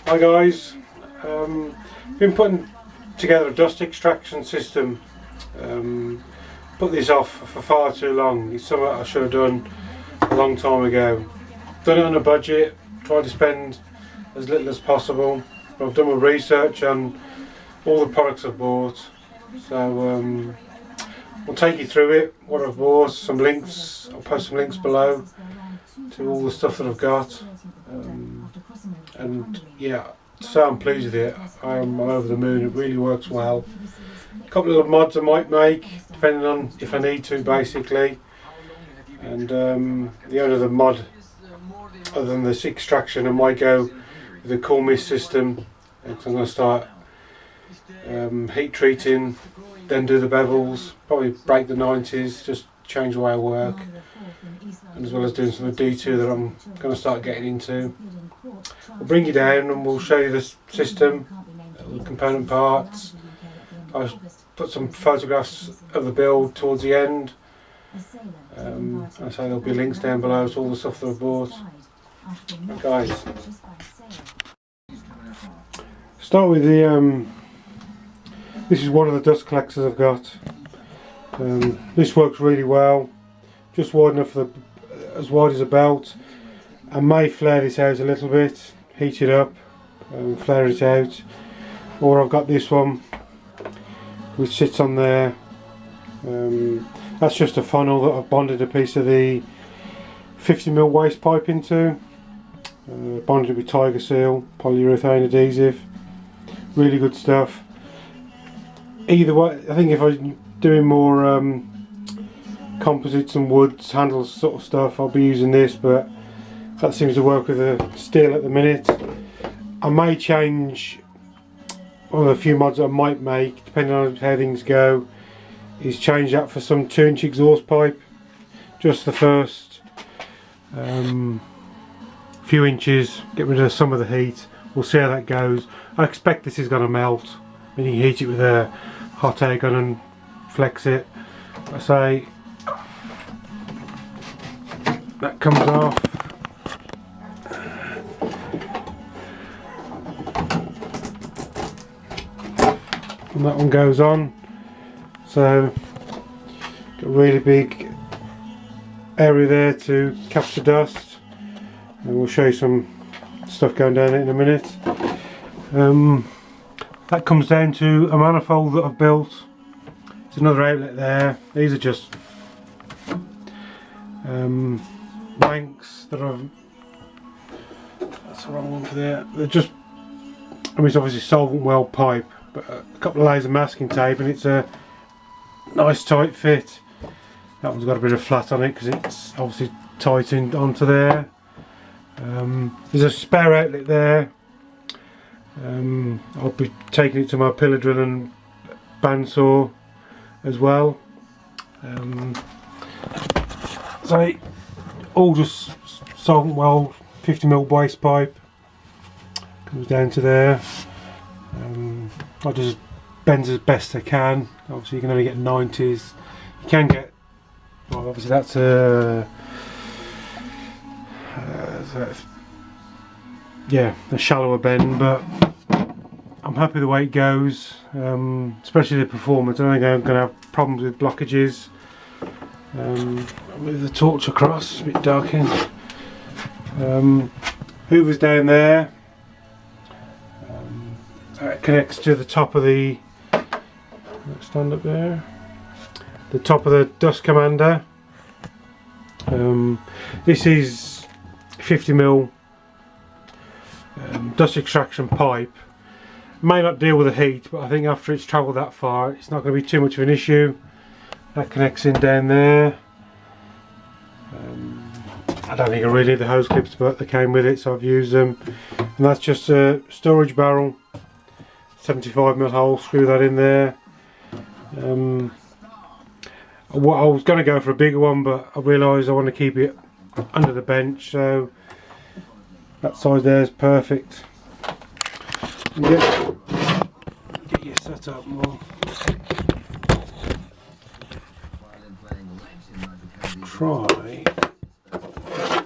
Hi guys, been putting together a dust extraction system. Put this off for far too long. It's something I should have done a long time ago. Done it on a budget, tried to spend as little as possible. I've done my research on all the products I've bought, so I'll take you through it, what I've bought, some links, I'll post some links below to all the stuff that I've got. And yeah, so I'm pleased with it. I'm over the moon. It really works well. A couple of mods I might make, depending on if I need to, basically. And the only other mod, other than this extraction, I might go with the cool mist system. Because I'm going to start heat treating, then do the bevels, probably break the 90s, just change the way I work, and as well as doing some of the D2 that I'm going to start getting into. We'll bring you down and we'll show you the system, the component parts. I'll put some photographs of the build towards the end. I say there'll be links down below to all the stuff that I've bought. Guys, start with the this is one of the dust collectors I've got. This works really well, just wide enough for as wide as a belt. I may flare this out a little bit, heat it up and flare it out, or I've got this one which sits on there. That's just a funnel that I've bonded a piece of the 50mm waste pipe into, bonded it with Tiger Seal polyurethane adhesive. Really good stuff. Either way, I think if I'm doing more composites and woods, handles sort of stuff, I'll be using this, but that seems to work with the steel at the minute. I may change one of the few mods I might make, depending on how things go, is change that for some 2-inch exhaust pipe. Just the first few inches, get rid of some of the heat. We'll see how that goes. I expect this is going to melt. I mean, you can heat it with a hot air gun and flex it. I say that comes off. And that one goes on. So got a really big area there to capture dust, and we'll show you some stuff going down it in a minute. That comes down to a manifold that I've built. There's another outlet there. These are just blanks that I've, that's the wrong one for there. They're just, I mean, it's obviously solvent weld pipe, but a couple of layers of masking tape, and it's a nice tight fit. That one's got a bit of flat on it because it's obviously tightened onto there. There's a spare outlet there. I'll be taking it to my pillar drill and bandsaw as well. So all just solvent weld 50mm waste pipe, comes down to there. I just bend as best I can. Obviously you can only get 90s. You can get, well, obviously that's a yeah, a shallower bend, but I'm happy the way it goes, especially the performance. I don't think I'm going to have problems with blockages. With the torch across, a bit dark in. Hoover's down there. It connects to the top of the, stand up there, the top of the dust commander. This is 50mm dust extraction pipe. May not deal with the heat, but I think after it's travelled that far it's not going to be too much of an issue. That connects in down there. I don't think I really need the hose clips, but they came with it, so I've used them. And that's just a storage barrel, 75mm hole, screw that in there. I was going to go for a bigger one, but I realised I want to keep it under the bench, so that size there is perfect. And get you set up more. Try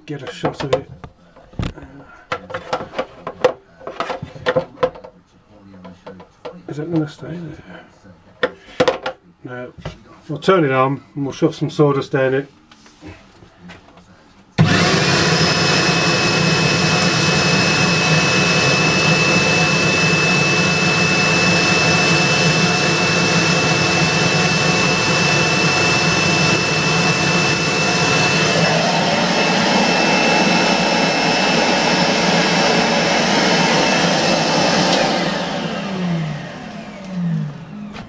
get a shot of it. Is it going to stay there? No. We'll turn it on and we'll shove some sawdust down it.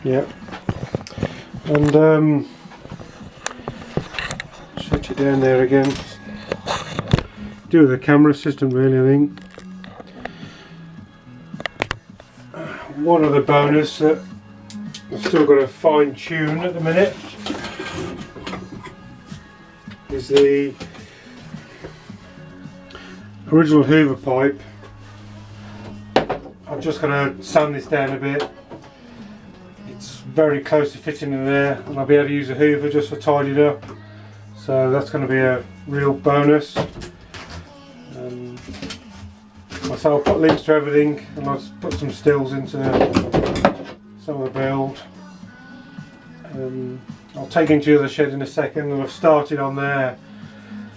Yep. And set it down there again. Do with the camera system really, I think. One other bonus that I've still got to fine tune at the minute is the original Hoover pipe. I'm just going to sand this down a bit. It's very close to fitting in there, and I'll be able to use a Hoover just to tidy it up. So that's going to be a real bonus. So I'll put links to everything, and I'll put some stills into some of the build. I'll take into the other shed in a second, and I've started on there.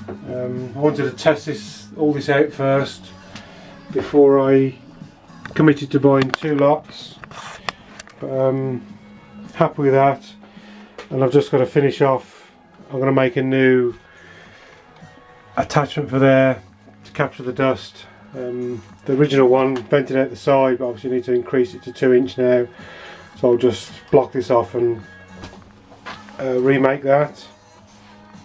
I wanted to test all this out first before I committed to buying 2 lots. But happy with that, and I've just got to finish off. I'm going to make a new attachment for there to capture the dust. The original one vented out the side, but obviously I need to increase it to 2 inch now, so I'll just block this off and remake that.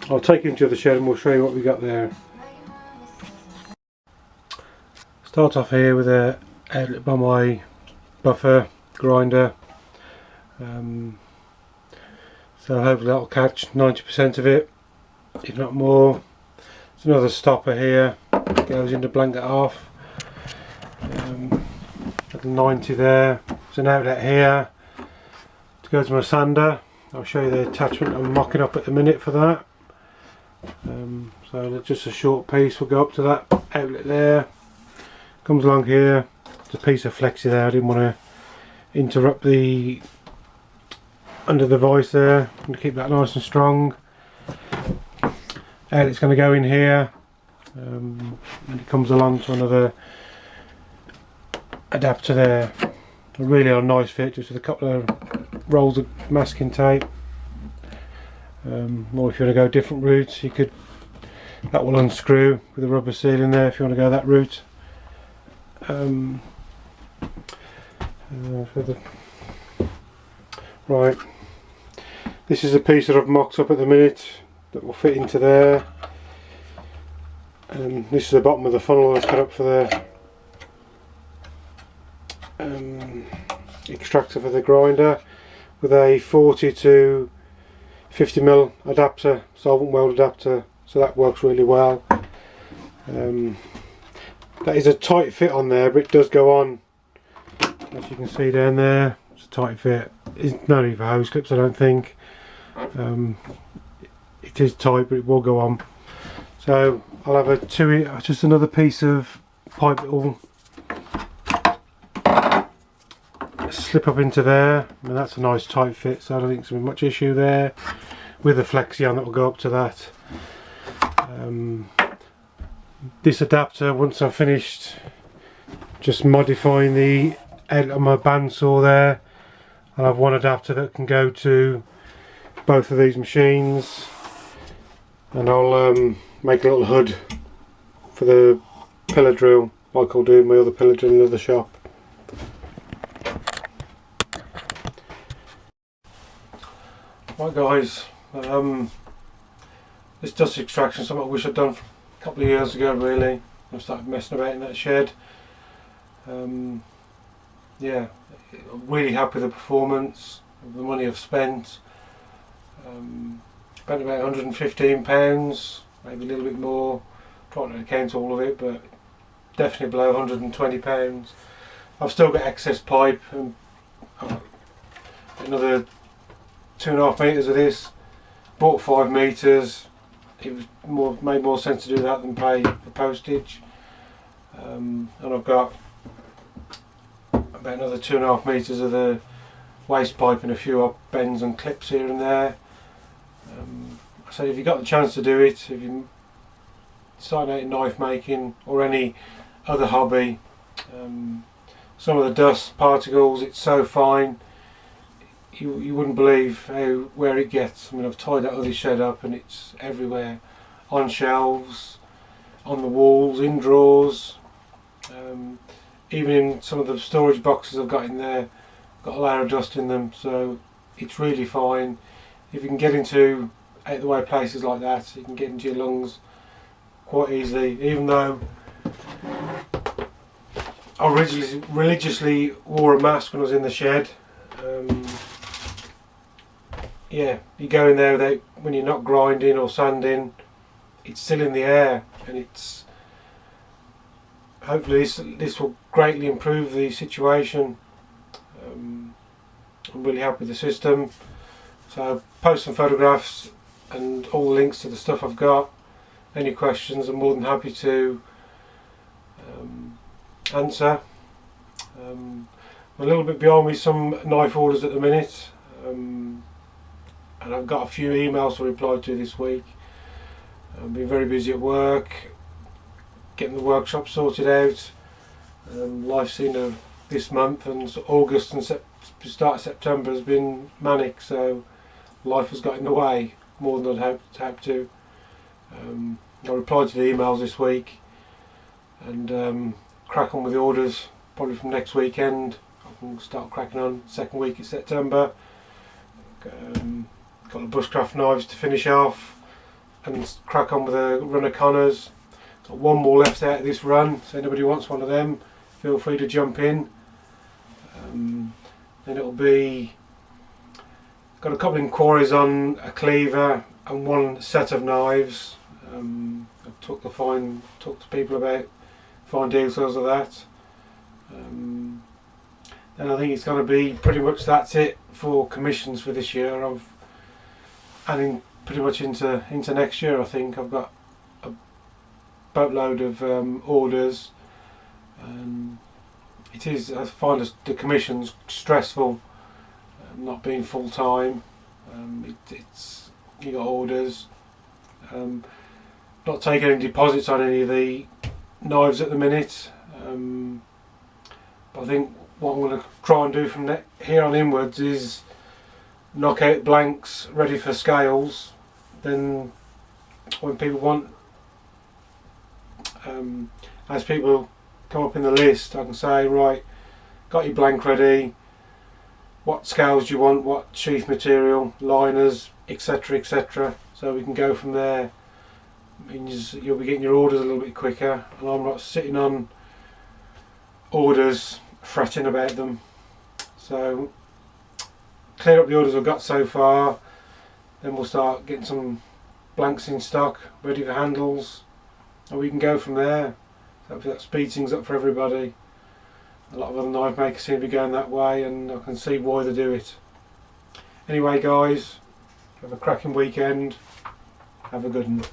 I'll take you into the shed and we'll show you what we got there. Start off here with a outlet by my buffer grinder, so hopefully that'll catch 90% of it, if not more. There's another stopper here, goes into blanket off, little 90 there. There's an outlet here to go to my sander. I'll show you the attachment I'm mocking up at the minute for that. So just a short piece will go up to that outlet there. Comes along here. There's a piece of flexi there. I didn't want to interrupt the under the vice there. I'm going to keep that nice and strong. Outlet's going to go in here, and it comes along to another adapter there. A really nice fit, just with a couple of rolls of masking tape. Or if you want to go different routes, you could. That will unscrew with a rubber seal in there if you want to go that route. Right, this is a piece that I've mocked up at the minute that will fit into there, and this is the bottom of the funnel I've cut up for the extractor for the grinder, with a 40 to 50mm adapter, solvent weld adapter, so that works really well. That is a tight fit on there, but it does go on, as you can see down there. It's a tight fit. It's no need for hose clips, I don't think. It is tight, but it will go on. So I'll have a just another piece of pipe that will slip up into there, and that's a nice tight fit, so I don't think there's going to be much issue there, with a flexi on that will go up to that. This adapter, once I've finished just modifying the outlet on my bandsaw there, I'll have one adapter that can go to both of these machines, and I'll make a little hood for the pillar drill, like I'll do my other pillar drill in another shop. Right guys, this dust extraction is something I wish I'd done a couple of years ago really. I started messing about in that shed. Yeah, I'm really happy with the performance, of the money I've spent. Spent about £115, maybe a little bit more, trying to account all of it, but definitely below £120. I've still got excess pipe, and another 2.5 metres of this. Bought 5 metres. It was made more sense to do that than pay for postage. And I've got a about another 2.5 metres of the waste pipe and a few bends and clips here and there. So if you've got the chance to do it, if you're starting out in knife making or any other hobby, some of the dust particles, it's so fine, you wouldn't believe where it gets. I mean, I've tied that other shed up and it's everywhere, on shelves, on the walls, in drawers, even in some of the storage boxes I've got in there, got a layer of dust in them, so it's really fine. If you can get into out of the way places like that, you can get into your lungs quite easily. Even though I religiously wore a mask when I was in the shed, yeah, you go in there without, when you're not grinding or sanding, it's still in the air, and it's hopefully this will greatly improve the situation. I'm really happy with the system, so I'll post some photographs and all the links to the stuff I've got. Any questions, I'm more than happy to answer. I'm a little bit behind with some knife orders at the minute, and I've got a few emails to reply to this week. I've been very busy at work, getting the workshop sorted out. Life scene of this month and August and start of September has been manic, so life has got in the way more than I'd hoped to. I'll reply to the emails this week and crack on with the orders probably from next weekend. I can start cracking on second week of September. Got the bushcraft knives to finish off and crack on with a run of Connors. Got one more left out of this run, so anybody wants one of them, feel free to jump in. Then it'll be, got a couple of inquiries on a cleaver and one set of knives. I've talked to people about fine details of that. And I think it's going to be pretty much that's it for commissions for this year. And pretty much into next year, I think I've got a boatload of orders. It is, I find the commissions stressful, not being full time. It's you got orders. Not taking any deposits on any of the knives at the minute. But I think what I'm going to try and do from here on inwards is knock out blanks ready for scales. Then when people want, as people come up in the list, I can say, right, got your blank ready, what scales do you want, what sheath material, liners, etc, etc, so we can go from there. Means you'll be getting your orders a little bit quicker, and I'm not sitting on orders fretting about them. So clear up the orders I've got so far, then we'll start getting some blanks in stock ready for handles, and we can go from there. That speeds things up for everybody. A lot of other knife makers seem to be going that way, and I can see why they do it. Anyway guys, have a cracking weekend, have a good one.